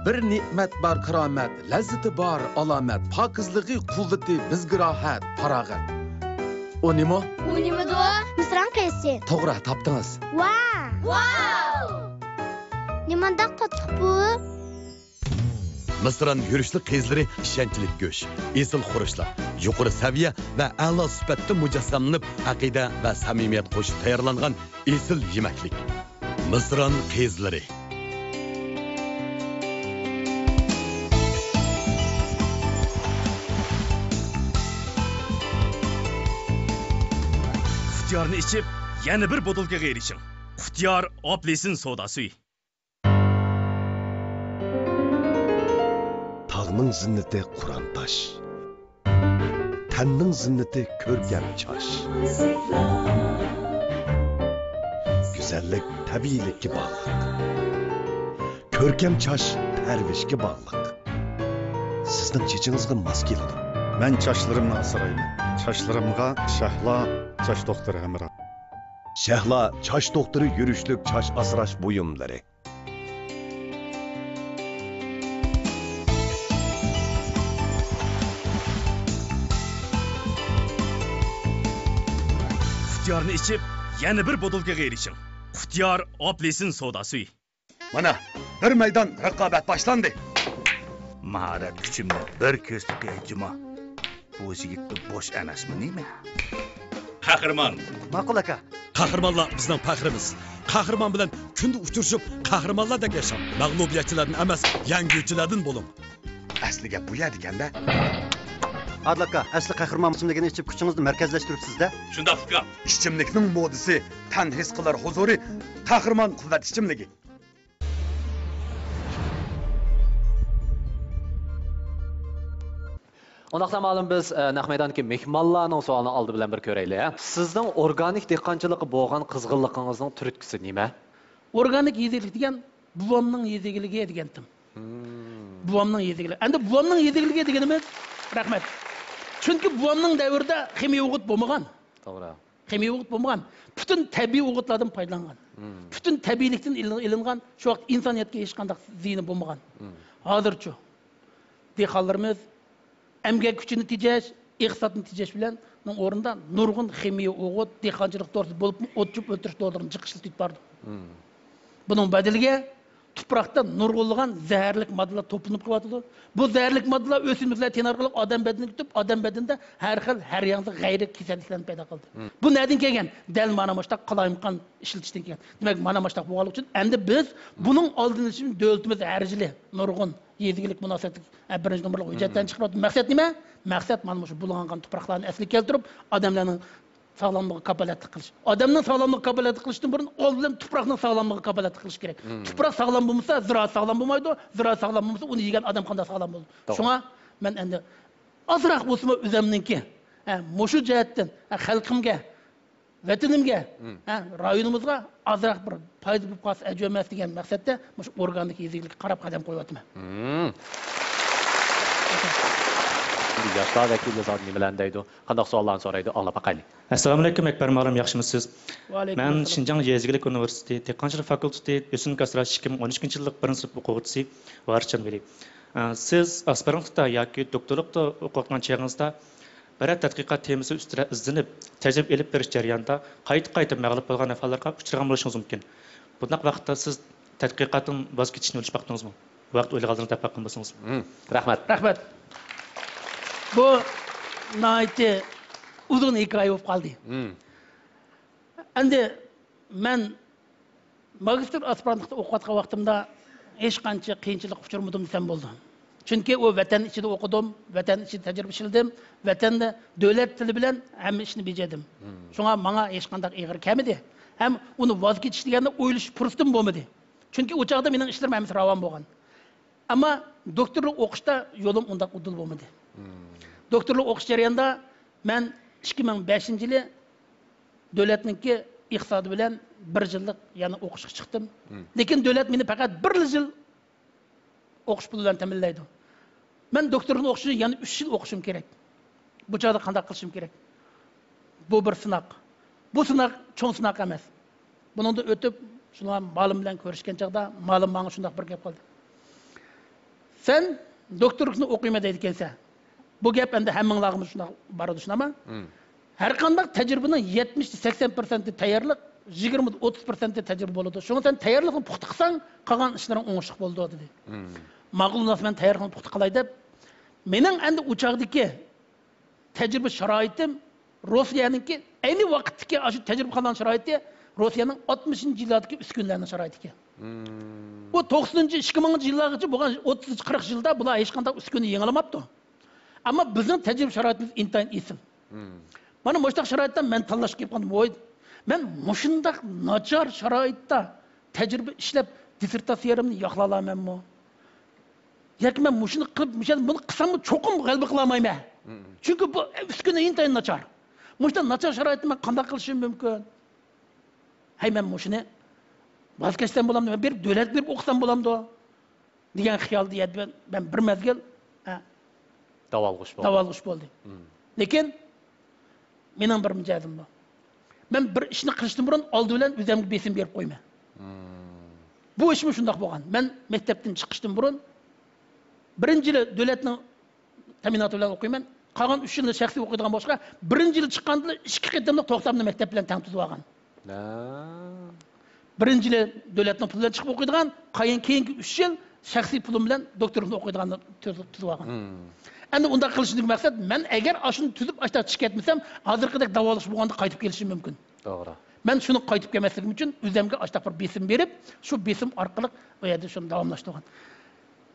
Bir ne'mat bar karomat, lazzati bar alomat, pokizligi, quvvati, bizga rohat, farog'at. O nima? U nima duo? Misran qaysi? To'g'ri, topdingiz. Wow! Nimanda qattiq bu? Misran yurishli qizlari ishonchli go'sh, esil xurishlar, yuqori saviya va a'lo sifatda mujassamlanib, aqida va samimiyat qo'shib tayyorlangan esil yemaklik. Misran qizlari. Xutiyarni ichib, yana bir botulkaga erishing. Xutiyar Oplesin soda suyi. Tağның zinnati Qur'on tosh. Tanning zinnati ko'rkam chosh. Go'zallik tabiiylikka bog'liq. Ko'rkam chosh tarvishga bog'liq. Sizning chechingizga mos keladi. Men chochlarimni asrayman. Chochlarimga Shahlo choch doktori hamroh. Shahlo choch doktori yurishlik choch asrash buyumlari. Xutiyarni ichib, yana bir botulkaga erishing. Xutiyar Oplesin soda suyi. Mana bir meydan rekabet başlandı. Maharet küçümde bir köstükü ecuma. Bu yigitni boş emasmi neymi? Kahraman. Ma'qul aka. Kahramanlar bizden fakrimiz. Kahraman bilen künde uçuruşup kahramanlar da yaşam. Mağlubiyetçilerden emas, yengüçülerden bulun. Asli gap bu yer dikende. Adil aka, asli qahramon ichimligini ichib kuchingizni markazlashtiribsiz-da. Shunda fikam. İçimlikning modisi, tan his qilar huzuri, kahraman kuvvet içimligi. Onaqsa ma'lum biz naq maydondagi mehmonlarning savolini oldi bilan bir ko'raylik. Sizning organik dehqonchilikqa bo'lgan qizg'inligingizning turtkisi nima? Organik yezilik degan buvamning yezigiligi degandim. Buvamning yezigiligi. Endi buvamning yezigiligi deganimiz rahmat. Chunki buvamning davrida ximiya o'g'it bo'lmagan. To'g'ri. Ximiya o'g'it bo'lmagan. Butun tabiiy o'g'itlardan foydalangan. Butun tabiiylikdan ilingan, shu vaqt insoniyatga hech qanday ziyni bo'lmagan. Hozircha dehqonlarimiz emgak kuchini tejash, iqtisodni tejash bilan o'rinda nurg'un ximiya o'g'it, dehqonchilik to'g'risida bo'lib o'tchib o'tirish to'g'risida chiqishni tutib bordi. Bunun badiliga tuproqda nurg'unlagan zaharlik moddalar to'planib qo'yadi. Bu zaharlik moddalar o'simliklar ten orqali odam badanini tutib, odam badanida har xil, har yangi g'ayri kasalliklarni paydo qildi. Bu nereden kelgan? Dal mana mashta qalayimqon ishlatishdan kelgan. Demak, mana mashta bo'lganlik uchun endi biz buning oldini uchun davlatimiz harjili nurg'un yezigilik munosabatli birinchi nomerli hujjatdan chiqarib, maqsad nima? Maqsad mana shu bulg'angan tuproqlarni asliga keltirib, odamlarning sağlamlığı kapalatlık kılış. Adamın sağlamlığı kapalatlık kılıştın burun, oğlum tuprağının sağlamlığı kapalatlık kılış gerek. Tuprak sağlam bulmuşsa, ziraat sağlam bulmaydı. Ziraat sağlam bulmuşsa, onu yiyen adam kanda sağlam buldu. Şuna, ben endi azırak bulsuma üzemninki, moşu cihetten, halkımga, vatanimga, rayonumuzga azırak bir payda bir pas ecömez diyen maksatda, moşu organik yezigilik qarab qadam koyuvatma. Yoshlar vakili zot nimalarni deydi? Qanday savollarni so'raydi? Anglab boqaylik. Assalomu alaykum, Akbar Ma'lum, yaxshimisiz? Va alaykum Men assalom. Şinjan Yezigilik Universiteti Dehqonchilik fakülteti O'simlik asrash 2013-yillik 1-sinf o'quvchisi Varchan Veli. Siz aspirantlikda yoki doktorlikda o'qiyotgan chog'ingizda bir tadqiqot temasi ustida izlanib, tajriba elib berish jarayonida qayta mag'lub bo'lgan ahvollarga uchragan bo'lishingiz mumkin. Bunday vaqtda siz tadqiqotdan voz kechishni o'ylashmoqdingizmi? Vaqt o'ylaganingizda topgan bo'lsangiz. Rahmat. Rahmat. Bu naiti uzun hikaye olib qoldi. Endi men magistr aspirantlikda o'qiyotgan vaqtimda hech qancha qiyinchilik uchirmadim desam bo'ldi. Chunki o vatan ichida o'qidim, vatan ichida tajriba ishildim, vatanda davlat tili bilan hamma ishni bajardim. Shunga menga hech qanday ig'ir kelmadi. Ham uni voz kechish deganda o'ylash fursatim bo'lmadi. Chunki o chaqda mening ishlarim hammasi ravon bo'lgan. Ammo doktorlik o'qishda yo'lim undaq udul bo'lmadi. Doktorlik o'qish jarayonida men 2005-yili davlatningki iqtisodi bilan 1 yillik yana o'qishga chiqdim. Lekin davlat meni faqat 1 yil o'qish puli bilan ta'minlaydi. Men doktorlikni o'qishni yana 3 yil o'qishim kerak. Bu chog'da qanday qilishim kerak? Bu bir sinoq. Bu sinoq cho'ng sinoq emas. Buningda o'tib, shuni ma'lum bilan ko'rishgan chog'da ma'lum menga shunday bir gap qildi. Sen doktorlikni o'qiyma deydi ekansan. Bu gap endi hammanglarimiz shunday boradi shunami? Har qanday tajribaning 70-80% tayyorlik, 20-30% tajriba bo'ladi. Shunga sen tayyorlikni puxta qilsang, qolgan ishlaring o'ngishli bo'ladi dedi. Ma'lumot men tayyorlikni puxta qilay deb, mening endi uchoqdagi tajriba sharoitim Rossiyaningki ayni vaqtdagi shu tajriba qilgan sharoiti Rossiyaning 60-yillardagi uskunlarning sharoitiga. Bu 90-2000-yillargacha bo'lgan 30-40 yilda bular hech qanday uskuni yangilamabdi. Ammo bizning tajriba sharoitimiz intayin esil. Mana bu sharoitda men tanlashga kelib qoldim. Voy, men mushundaq nachar sharoitda tajriba ishlab dissertatsiyamni yoqla olamanmi? Yoki men mushuni qilib, buni qilsam cho'qim g'alaba qila olmayman. Chunki bu uskuna intayin nachar. Mushunda nachar sharoitda men qanday qilishim mumkin? Hay men mushuni voz kechsam bo'lamdi, men bir davlat berib o'qisam bo'lamdi degan xiyolda edi. Men bir mezgil davolg'ish bo'ldi. Lekin mening bir mijozim bor. Men bir ishni qilishdan burun oldi bilan o'zimga besim berib qo'yma. Bu ishim shunday bo'lgan. Men maktabdan chiqishdan burun birinchi yil davlatning ta'minoti bilan o'qiyman. Qolgan 3 yilni shaxsiy o'qiydigan boshqa, birinchi yil chiqqanda 2 qatimli to'xtamni maktab bilan tang tutib olgan. birinchi yili davlatning pulidan chiqib o'qiydigan, keyingi 3 yil shaxsiy pulim bilan doktorlikni o'qiydiganni tuzib olgan. Endi unda qilishning maqsad, men agar ashuni tuzib ashta chiqib ketmasam, hozirgidek davolash bo'lganda qaytib kelishim mumkin. To'g'ri. Men shuni qaytib kelmasligim uchun o'zimga ashta bir besim berib, shu besim orqali bu yerda shuni davomlashtirgan.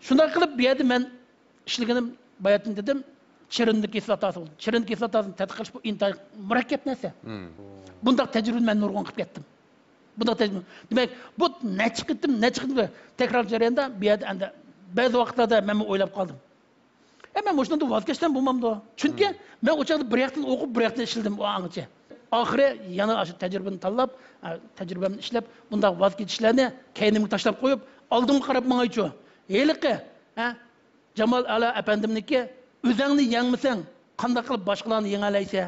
Shunday qilib, bu yerda men ishlaganim bayatın dedim, çirindi kislotasi bo'ldi. Çirindi kislotasini tadqiq qilish bu intayin murakkab narsa. Bundaq tajribani men nurg'on qilib ketdim. Bundaq tajriba. Demak, bu necha qildim, tekrar jarayonda bu yerda endi ba'zi vaqtlarda men o'ylab qoldim. Men o'shanda voz kechdim bo'lmamdi. Chunki men o'chaqda bir yoqdan o'qib, bir yoqdan ishladim o angacha. Oxiri yana shu tajribani tanlab, tajribamni ishlab, bundaq voz kechishlarni keynimga tashlab qo'yib, oldimga qarab mangaychu. Heliqi, Jamal Ala efendimniki o'zingni yengmasang, qanday qilib boshqalarni yengalaysa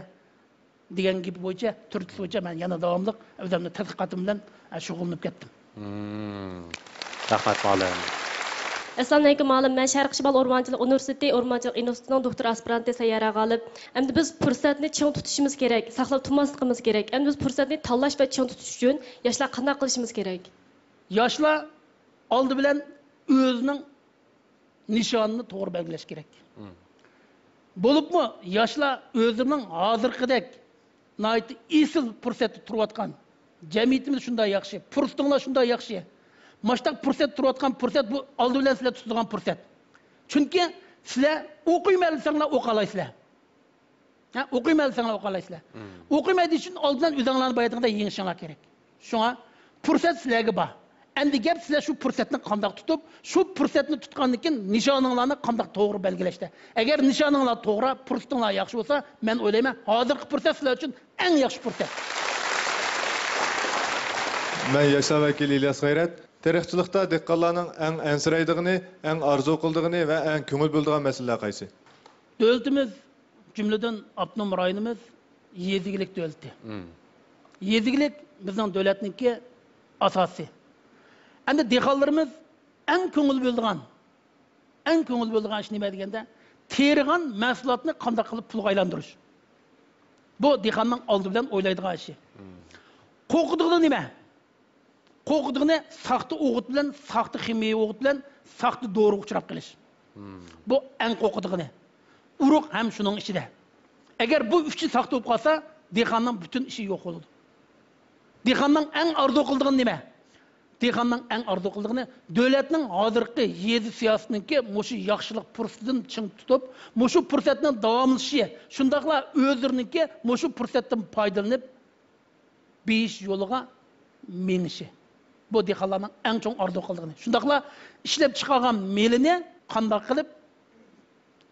degan gap bo'yicha, turtki bo'yicha men yana davomli o'zimni tadqiqotim bilan shug'ullanib ketdim. Rahmat ma'lum. Assalomu alaykum ma'lum. Men Sharq Shimol O'rmonchilik Universiteti O'rmonchilik institutining doktor aspiranti sayyara g'olib. Endi biz fursatni ching tutishimiz kerak, saqlab turmasligimiz kerak. Endi biz fursatni tanlash va ching tutish uchun yoshlar qanday qilishimiz kerak? Yoshlar oldi bilan o'zining nishonini to'g'ri belgilash kerak. Bo'libmi, yoshlar o'zining hozirgidek nayt isil fursatda turayotgan. Jamiyatimiz shunday yaxshi, fursatlar shunday yaxshi. Mashtaq fursat turayotgan fursat bu oldi bilan sizlar tutadigan fursat. Chunki sizlar o'qimaysanlar o'qalaysizlar. O'qimaysanlar o'qalaysizlar. O'qimaydi uchun oldidan o'zinglarni bayatida yengishinglar kerak. Shunga fursat sizlarga bor. Endi gap sizlar shu fursatni qanday tutib, shu fursatni tutgandan keyin nishoninglarni qanday to'g'ri belgilashda. Agar nishoninglar to'g'ri, fursatinglar yaxshi bo'lsa, men o'ylayman, hozirgi fursat sizlar uchun eng yaxshi fursat. Men Yoshlar vakili İlyas G'ayrat, tarixchilikda dehqonlarning eng ansiraydigini, eng orzu qildigini va eng ko'ngil bo'ladigan masalalar qaysi? Davlatimiz, jumladan avtonom rayonimiz yezigilik davlati. Yezigilik bizning davlatningki asosi. Endi dehqonlarimiz eng ko'ngil bo'lgan ish nima deganda, terigan mahsulotni qanday qilib pulga aylantirish. Bu dehqonning oldi bilan o'ylaydigan ishi. Qo'rqitdig'i nima? Qo'rqitdig'ini saxta o'g'it bilan, saxta ximiya o'g'it bilan, saxta dori uchrab qilish. Bu eng qo'rqitdig'ini. Uruq ham shuning ichida. Agar bu uchi saxta bo'lib qolsa, dehqonning butun ishi yo'q bo'ladi. Dehqonning eng arzu qildig'i nima? Dehqonning eng arzu qildig'ini davlatning hozirgi yezi siyosatininki mushu yaxshilik fursatidan ching tutib, mushu fursatning davomlashishi, shundaqla o'zlarininki mushu fursatdan foydalanib besh yo'liga menishi. Bu dehqonlarning eng chong arzu qildig'ini. Shundaqla ishlab chiqargan melini qanday qilib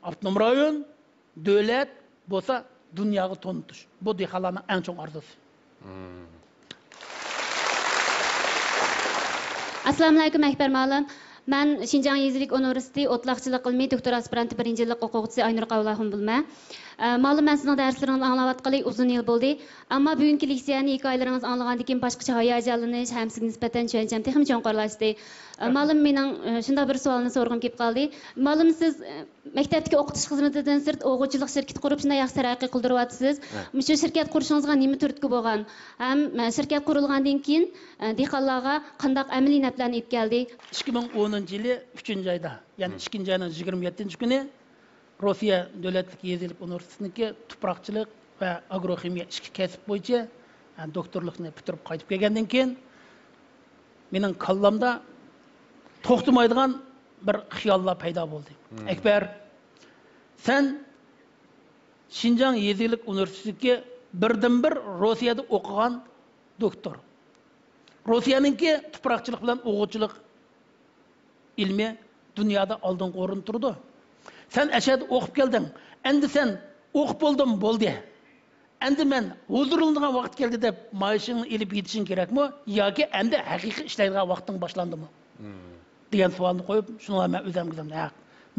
avtonom rayon, davlat bo'lsa dunyoga tonitish. Bu dehqonlarning eng chong arzusi. Assalomu alaykum Akbar ma'lum. Men Xinjiang Yezilik Universiteti o'tlaqchilik ilmiy doktor aspiranti 1-yillik o'quvchisi Aynur Qavlaxon bo'lma. Ma'lum, men sizning darslaringizni anglayotganli uzun yil bo'ldi. Ammo bugungi leksiyani, hikoyalaringizni anglagandan keyin boshqacha hayajonlanish, ham sizga nisbatan tushuncham texnik cho'nqarlashdi. Ma'lum, mening shunday bir savolni so'ragim kelib qoldi. Ma'lum, siz maktabdagi o'qitish xizmatidan sirt o'quvchilik shirkati qurib, shunday yaxshi taraqqiy qildiryapsiz. Shu shirkat qurishingizga nima turtki bo'lgan? Ham shirkat qurilgandan keyin dehqonlarga qanday amaliy naflarni yetkazdi? 2010-yili 3-oyda, ya'ni 2-oyning 27-kuni Rossiya Davlatlik Yezilik Universitetiniki tuproqchilik va agroximiya ichki kasb bo'yicha doktorlikni bitirib qaytib kelgandan keyin mening kallamda to'xtamaydigan bir xiyollar paydo bo'ldi. Akbar, sen Xinjiang Yezilik Universitetiga birdan-bir Rossiyada o'qigan doktor. Rossiyaninki tuproqchilik bilan o'g'itchilik ilmi dunyoda oldingi o'rinda turdi. Sen aşağıda o'qib kelding. Endi sen o'qib bo'ldi. Endi men huzurlanadigan vaqt keldi deb maoshingni elib yetishing kerakmi yoki endi haqiqiy ishlaydigan vaqting boshlandimi? degan savolni qo'yib, shuni men o'zim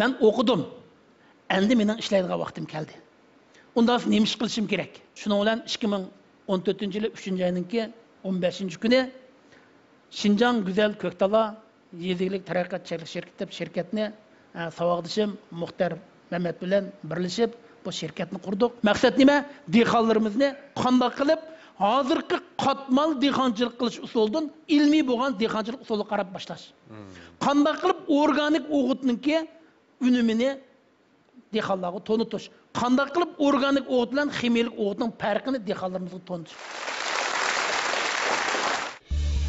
men o'qidim. Endi mening ishlaydigan vaqtim keldi. Undan so'ng nima ish qilishim kerak? Shuning bilan 2014-yili 3-oyninki 15-kuni Xinjiang Güzel Ko'ktala Yezilik taraqqiyotchilik shirkatni savaqdishim Muxtar Mehmet bilan birlashib bu shirkatni qurdik. Maqsad nima? Dehqonlarimizni qanday qilib hozirgi qatmal dehqonchilik qilish usulidan ilmiy bo'lgan dehqonchilik usuli qarab boshlash. Qanday qilib organik o'g'itninki unumini dehqonlarga tonutish. Qanday qilib organik o'g'it bilan ximiyalik o'g'itning farqini dehqonlarimizga tonutish.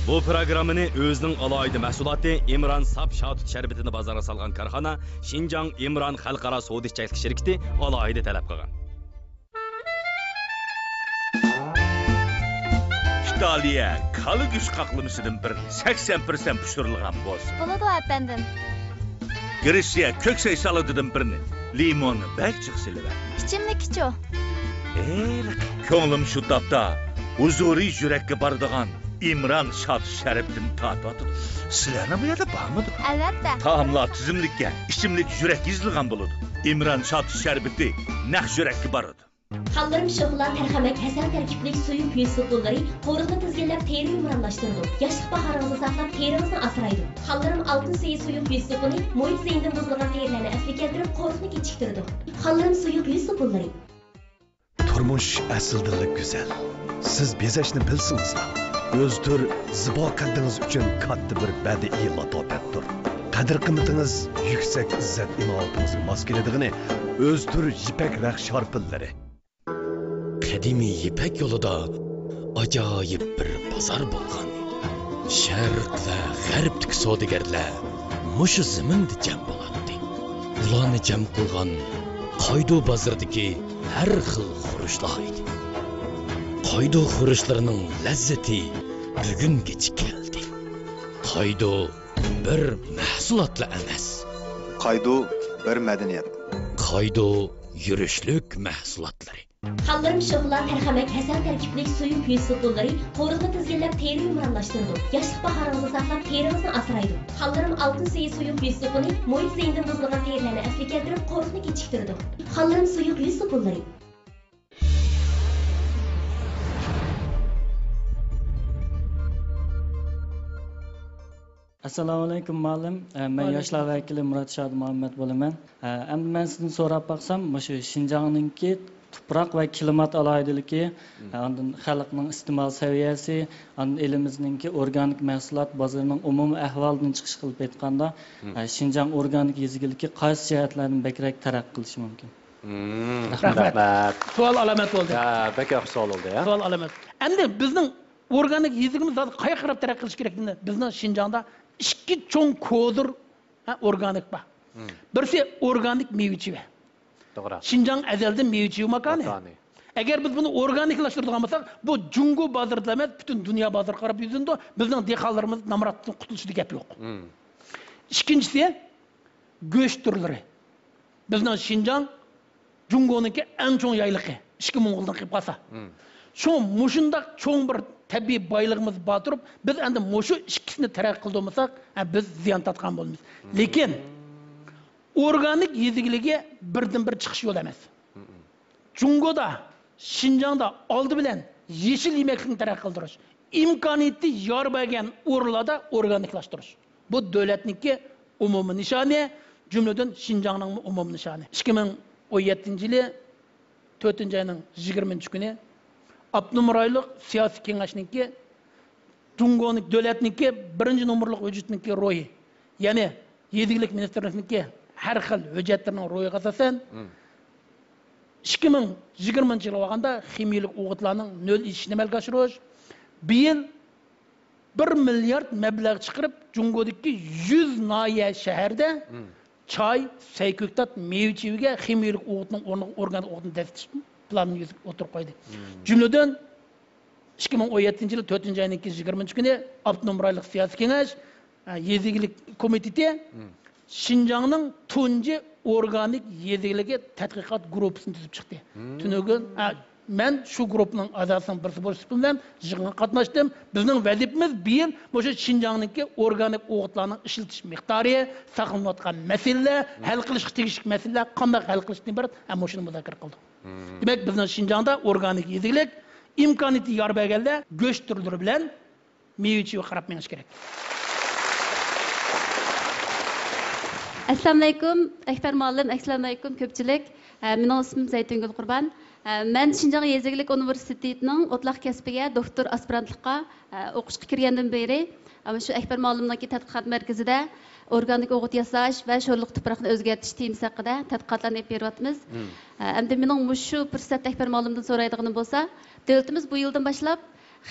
Bu programmani o'zining alohida mahsuloti Imron Sap Shotut sharbetini bozorga solgan korxona Xinjiang Imron xalqaro savdo ichkilik shirkati alohida talab qilgan. İtaliya kalı güç qaklamasının bir 80% pişirilgan bo'lsa. Bo'ladi efendim. Gretsiya köksey salatıdan birini limonni balchiq silib. İçimlik iço. Ko'nglim shu topda huzuriy yurakka boradigan İmron Shotut sharbetini tatib. Sizlarning bu yerda bormi? Albatta. Taomlar tizimlikka, ichimlik yurak yizilgan bo'ladi. İmron Shotut sharbeti naq yurakka boradi. Hallarım şoxlar tərxəmək həsən tərkiblik suyun püyüsüqulları qoruqda tizginləb teri ümranlaşdırdı. Yaşlıq baharınızı saxlab terinizni asraydı. Hallarım altın suyu suyun püyüsüqunu moyit zeynindən buzlanan terilərini əsli keltirib qoruqni keçiktirdi. Hallarım suyun püyüsüqulları. Turmuş aslidagi go'zal. Siz bezashni bilsingizlar. O'zdir zibo qildingiz uchun katta bir badiiy latofatdir. Qadr qimmatingiz yuksak izzat inoyatingizga mos keladigan o'zdir ipak raq sharpillari. Qadimiy ipak yo'lida ajoyib bir bozor bo'lgan. Sharq va g'arbdagi savdogarlar mushu zaminda jam bo'ladi. Ularni jam qilgan Qaydo bozoridagi har xil xurishlar edi. Qaydo xurishlarining lazzati bugungacha keldi. Qaydo bir mahsulotla emas. Qaydo bir madaniyat. Qaydo yurishlik mahsulotlari. Hallarım şoxlar tərxəmək həsən tərkiblik suyun püyüsüqulları qoruqda tizginləb teri ümranlaşdırdı. Yaşlıq baharınızı saxlab terinizni asraydı. Hallarım altın suyu suyun püyüsüqunu moyit zeynindən buzlanan terilərini əsli keltirib qoruqni keçiktirdi. Hallarım suyun püyüsüqulları. Assalomu alaykum muallim. Men yoshlar vakili Murat Shod Muhammad bo'laman. Endi men sizdan so'rab baqsam, shu Xinjiangninki tuproq va klimat alohidaligi, ondan xalqning iste'mol saviyasi, ondan elimizningki organik mahsulot bozorining umumiy ahvolidan chiqish qilib aytganda, Xinjiang organik yezigiligi qaysi jihatlarni bakrak taraqqiy qilishi mumkin? Rahmat. Savol alamat bo'ldi. Bak yaxshi savol oldu ya. Savol alamat. Endi bizning organik yezigimiz qayerga qarab taraqqiy qilish kerakligini bizning Xinjiangda ikki cho'ng ko'dir organik bor. Birisi organik meva-cheva. To'g'ri. Xinjiang azaldan meva-cheva makoni. Agar biz buni organiklashtiradigan bo'lsak, bu Jungo bozorida emas, butun dunyo bozoriga qarab yuzindi. Bizning dehqonlarimiz namratdan qutulishida gap yo'q. Ikkinchisi go'sht turlari. Bizning Xinjiang Jungoniki eng cho'ng yayligi. 2000 yildan qilib qolsa. Shu mushundaq cho'ng bir tabiiy boyligimiz bor turib, biz endi mushu ikkisini taraqqiy qildirmasak, biz ziyon tortgan bo'lamiz. Lekin organik yezigiligi birdan bir chiqish yo'l emas. Jungoda, Xinjiangda oldi bilan yeshil yemeklikni taraqqiy qildirish, imkoniyati yor bo'lgan o'rinlarda organiklashtirish. Bu davlatniki umumiy nishoni, jumladan Xinjiangning umumiy nishoni. 2017-yili 4-oyning 20-kuni Abnumraylık siyasi kengaşninki Jungonik devletninki birinci numurluk hücretninki royu. Yani yedigilik ministerlikninki her xil hücretlerinin royu qasasan 2020 yılı vaqanda ximiyalik o'g'itlarning nol ishini amalga oshirish, bir yil 1 milyard mablag' chiqarib Jungodagi 100 noya shaharda choy, sayko'ktat, meva-chevaga ximiyalik o'g'itning o'rniga organik o'g'itni dastirish planını yüzüp oturup koydu. Cümleden 2017 yılı 4-oyning 20-kuni Abnumraylık siyasi kengaş yezigilik komiteti Xinjiangning tunji organik yezigiligi tadqiqot gruppasini tuzib chiqdi. Tunugun men shu guruhning a'zosining birisi bo'lish bilan yig'inga qatnashdim. Bizning vazifamiz bir yil o'sha Xinjiangninki organik o'g'itlarning ishlatilish miqdori, saqlanayotgan masalalar, hal qilishga tegishli masalalar qanday hal qilishni bir ham shuni muzokara qildik. Demek bizning Xinjiangda organik yezigilik imkoniyati yor berganda go'sht turlari bilan meva-cheva qarab menish kerak. Assalomu alaykum, Akbar muallim, assalomu alaykum ko'pchilik. Mening ismim Zaytungul Qurban. Mən Şinjan Yezigilik Universitetining o'tloq kasbiga doktor aspirantlikqa o'qishga kirgandan beri shu Akbar Ma'lumniki tadqiqot markazida organik o'g'it yasash va sho'rliq tuproqni o'zgartirish temasi haqida tadqiqotlarni olib beryapmiz. Endi mening shu fursatda Akbar Ma'lumdan so'raydiganim bo'lsa, davlatimiz bu yildan boshlab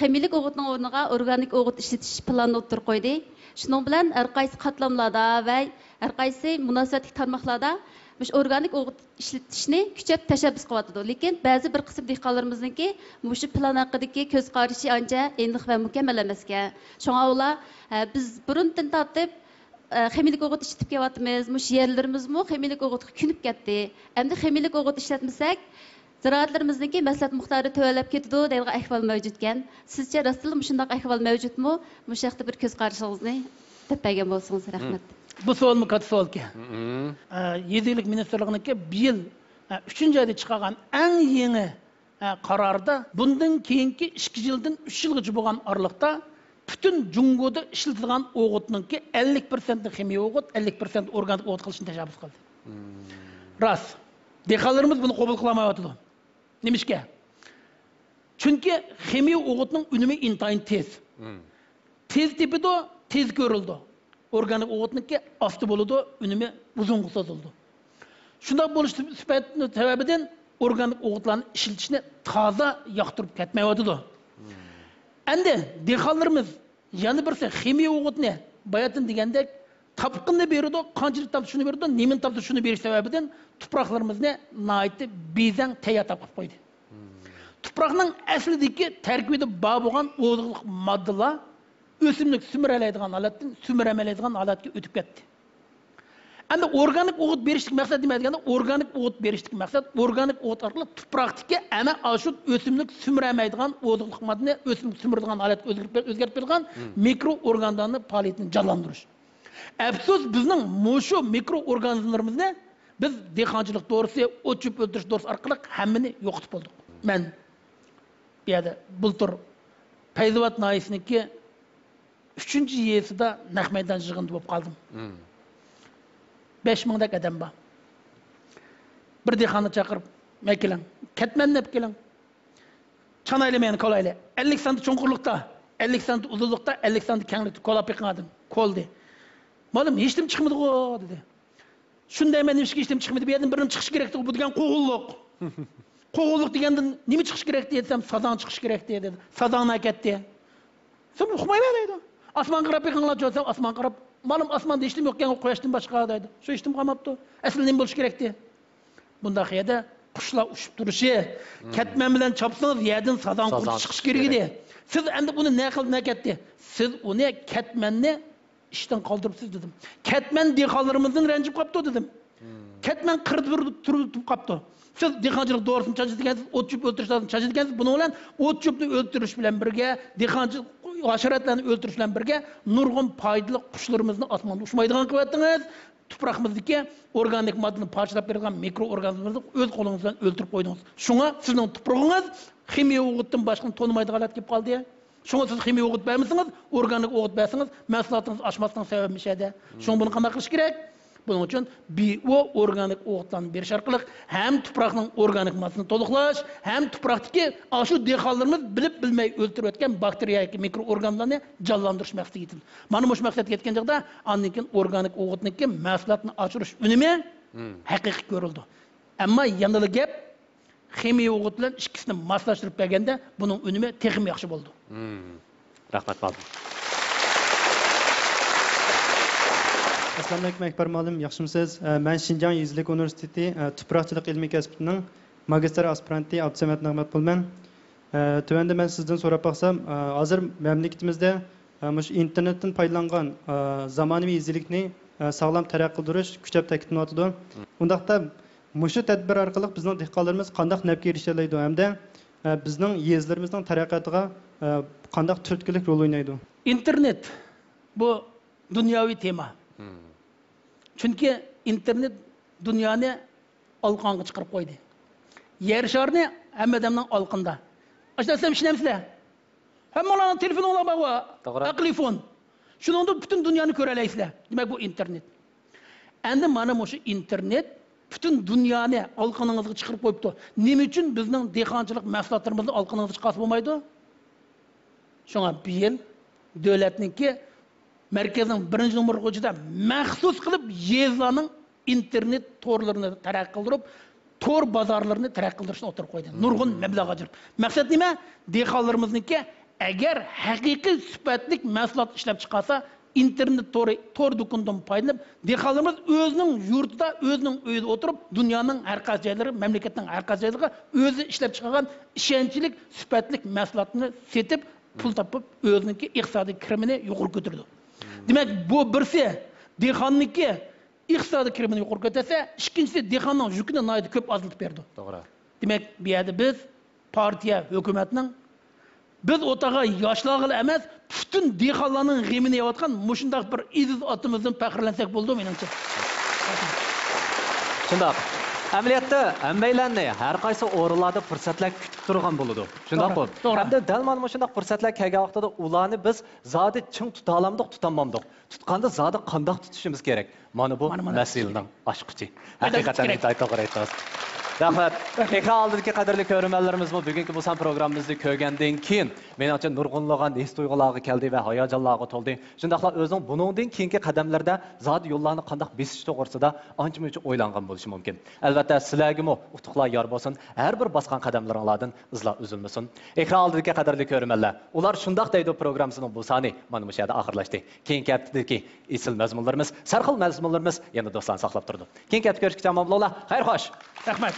ximiyalik o'g'itning o'rniga organik o'g'it ishlatish planini o'tirib qo'ydi. Shuning bilan har qaysi qatlamlarda va har qaysi munosabatli tarmoqlarda organik o'g'it ishlatishni kuchab tashabbus qilyapti. Lekin ba'zi bir qism dehqonlarimizniki shu plan haqidagi ko'z qarashi ancha aniq va mukammal emas ekan. Shunga ular biz burundan tortib ximiyalik o'g'it ishlatib kelyapmiz. Yerlarimizmi ximiyalik o'g'itga kunib ketdi. Endi ximiyalik o'g'it ishlatmasak ziraatlarimizniki mahsulot miqdori to'valab ketdi degan ahvol mavjud ekan. Sizcha rostdan shunday ahvol mavjudmi? Bu haqda bir ko'z qarashingizni tepagan bo'lsangiz rahmat. Bu savolmi katta savol ekan. Yezilik ministrliginiki bu yil 3-oyda chiqargan eng yangi qarorda bundan keyingi 2 yildan 3 yilgacha bo'lgan oralikda butun Jungoda ishlatilgan o'g'itninki 50% ximiya o'g'it, 50% organik o'g'it qilishni tashabbus qildi. Rost. Dehqonlarimiz buni qabul qilmayapti. Nimishga? Chunki ximiya o'g'itning unumi intayin tez. Tez tepidi, tez ko'rildi. Organik o'g'itniki osti bo'ldi, unumi uzun sozildi. Shunday bo'lish sababidan organik o'g'itlarni ishlatishni toza yoqtirib ketmayotdi. Endi dehqonlarimiz yana birsi ximiya o'g'itni bayatın degandek tapqinni berdi, qanchalik tapdi shuni berdi, nemin tapdi shuni berish sababidan tuproqlarimizni noiti bezang tayyor topib qo'ydi. Tuproqning aslidagi tarkibida bor bo'lgan o'g'itlik moddalar o'simlik sümürelaydigan holatdan sümüremelaydigan holatga o'tib ketdi. Endi organik o'g'it berishlik maqsad nima deganda, organik o'g'it berishlik maqsad organik o'g'it orqali tuproqdagi ana shu o'simlik sümüremaydigan o'g'itlik moddani o'simlik sümüradigan holatga o'zgartirib bergan mikroorganlarni faoliyatini jonlantirish. Afsus bizning shu mikroorganizmlarimizni biz dehqonchilik to'g'risi, o't-cho'p o'ldirish to'g'risi orqali hammani yo'qotib bo'ldik. Men bu yerda bultur Fayzovat noyisiniki 3-yesida naq maydon yig'indi bo'lib qoldim. 5000 dak odam bor. Bir dehqonni chaqirib, "Men keling, ketmanni olib keling. Chanayli meni qolayli. 50 sant cho'nqurlikda, 50 sant uzunlikda, 50 sant kenglikda qo'lab yiqadim. Qo'ldi. Malum hech kim chiqmadi-ku" dedi. Shunday men ishga hech kim chiqmadi. Bu yerdan birini chiqish kerak edi. Bu degan qo'g'ulliq. Qo'g'ulliq degandan nima chiqish kerak desam, sazon chiqish kerak dedi. Sazon ketdi. Sen uqmayman dedi. Osmon qarab yiqinglar desam, osmon qarab, malum osmonda hech kim yo'q ekan, quyoshdan boshqa dedi. Shu hech kim qolmabdi. Asli nima bo'lish kerak dedi. Bunda xiyada qushlar ushib turishi, ketman bilan chopsangiz yerdan sazon chiqish kerak edi. Siz endi buni ne qilib ne ketdi? Siz uni ketmanni ishdan qoldiribsiz dedim. Ketman dehqonlarimizdan ranjib qolibdi dedim. Ketman qirib turib qolibdi. Siz dehqonchilik to'g'risini chajadigansiz, o't-cho'p o'ltirishni chajadigansiz, buni bilan o't-cho'pni o'ltirish bilan birga, dehqonchilik hasharotlarni o'ltirish bilan birga nurg'un foydali qushlarimizni osmonda ushmaydigan qilyapsiniz. Tuproqimizdagi organik moddani parchalab bergan mikroorganizmlarni o'z qo'lingiz bilan o'ltirib qo'ydingiz. Shunga sizning tuprog'ingiz ximiya o'g'itdan boshqa to'nimaydigan holatga kelib qoldi. Shunga siz ximiya o'g'it bermasangiz, organik o'g'it bersangiz, mahsulotingiz oshmasdan sababi mishadi. Shunga buni qanday qilish kerak? Bunun için bio organik o'g'itlarni berish orqali ham tuproqning organik moddasini to'liqlash, ham tuproqdagi shu dehqonlarimiz bilib bilmay o'ltirib o'tgan bakteriya yoki mikroorganlarni jonlantirish maqsadiga yetildi. Mana bu maqsadga yetgan chog'da andan keyin organik o'g'itniki mahsulotni oshirish unumi haqiqiy ko'rildi. Ammo yana gap ximiya o'g'it bilan ikkisini moslashtirib berganda buning unumi texim yaxshi bo'ldi. Rahmat bo'ldi. Assalomu alaykum Akbar Ma'lum, yaxshimisiz? Men Şinjan Yezilik Universiteti tuproqchilik ilmiy kasbining magistr aspiranti Abdusamat Nig'mat bo'lman. Tuvanda men sizdan so'rab baqsam, hozir mamlakatimizda internetdan foydalangan zamonaviy yezilikni sog'lom taraqqiy qildirish kuchab ta'kidlanyapti. Undaqda mushu tadbir orqali bizning dehqonlarimiz qanday nafga erisha oladi hamda bizning yezilarimizning taraqqiyotiga qanday turtkilik rol o'ynaydi? Internet bu dunyoviy tema. Chunki internet dunyoni olqonga chiqarib qo'ydi. Yer sharni hamma odamning olqinda. Ashtasam ishlamsizlar. Hammalarning telefonlari bor, aqlifon. Shuningdek butun dunyoni ko'ra olasizlar. Demak bu internet. Endi mana shu internet bütün dünyani alqınыңызga chiqarib qo'yibdi. Nima uchun bizning dehqonchilik mahsulotlarimizni alqınыңızga chiqarib bo'lmaydi? Shunga bu yil davlatniki markazning birinchi nomer qo'yishida maxsus qilib yezlarning internet torlarini taraqqiy qildirib, tor bozorlarini taraqqiy qildirishni o'tirib qo'ydi. Nurg'un mablag' ajrab. Maqsad nima? Dehqonlarimizniki agar haqiqiy sifatli mahsulot ishlab chiqarsa, internet tor do'kondan foydalanib, dehqonlarimiz o'zining yurtida, o'zining uyida o'tirib, dunyoning har qaysi joylari, mamlakatning har qaysi joylariga o'zi ishlab chiqargan ishonchlik, sifatli mahsulotni setib, pul topib, o'ziniki iqtisodiy kirimini yuqori ko'tardi. Demak, bu birsi dehqonniki iqtisodiy kirimini yuqori ko'tarsa, ikkinchisi dehqonning yukini nihoyat ko'p oziltib berdi. To'g'ri. Demak, bu yerda biz partiya, hukumatning biz o'taga yoshlarga emas, bütün dehqonlarning g'imini yeyotgan mushundaq bir iziz otimizdan faxrlansak bo'ldi menimcha. Shundoq. Amaliyotda hammalarni har qaysi o'rinlarda fursatlar kutib turgan bo'ladi. Shundoq bu. Hamda dal mana shundoq fursatlar kelgan vaqtida ularni biz zodi ching tuta olamdik, tutamamdik. Tutganda zodi qandoq tutishimiz kerak? Mana bu masalaning ochqichi. Haqiqatan to'g'ri aytasiz. Rahmat. Ekran oldidagi qadrli ko'ruvchilarimiz bu bugungi bu programmamizni ko'rgandan keyin menimcha nurg'unlagan his tuyg'ularga keldi va hayajonlarga to'ldi. Shundaqla o'zing buningdan keyingi qadamlarda zot yo'llarni qanday besish to'g'risida ancha-muncha o'ylangan bo'lishi mumkin. Albatta sizlarga utuqlar yor bo'lsin. Har bir bosgan qadamlaringlardan izlar uzilmasin. Ekran oldidagi qadrli ko'ruvchilar, ular shundoq deydi programmasining bu soni mana bu yerda oxirlashdi. Keyingi haftadagi isil mazmunlarimiz, sarxil mazmunlarimiz yana do'stlarni saqlab turdi. Keyingi hafta ko'rishgacha mamnunlar. Xayr xo'sh. Rahmat.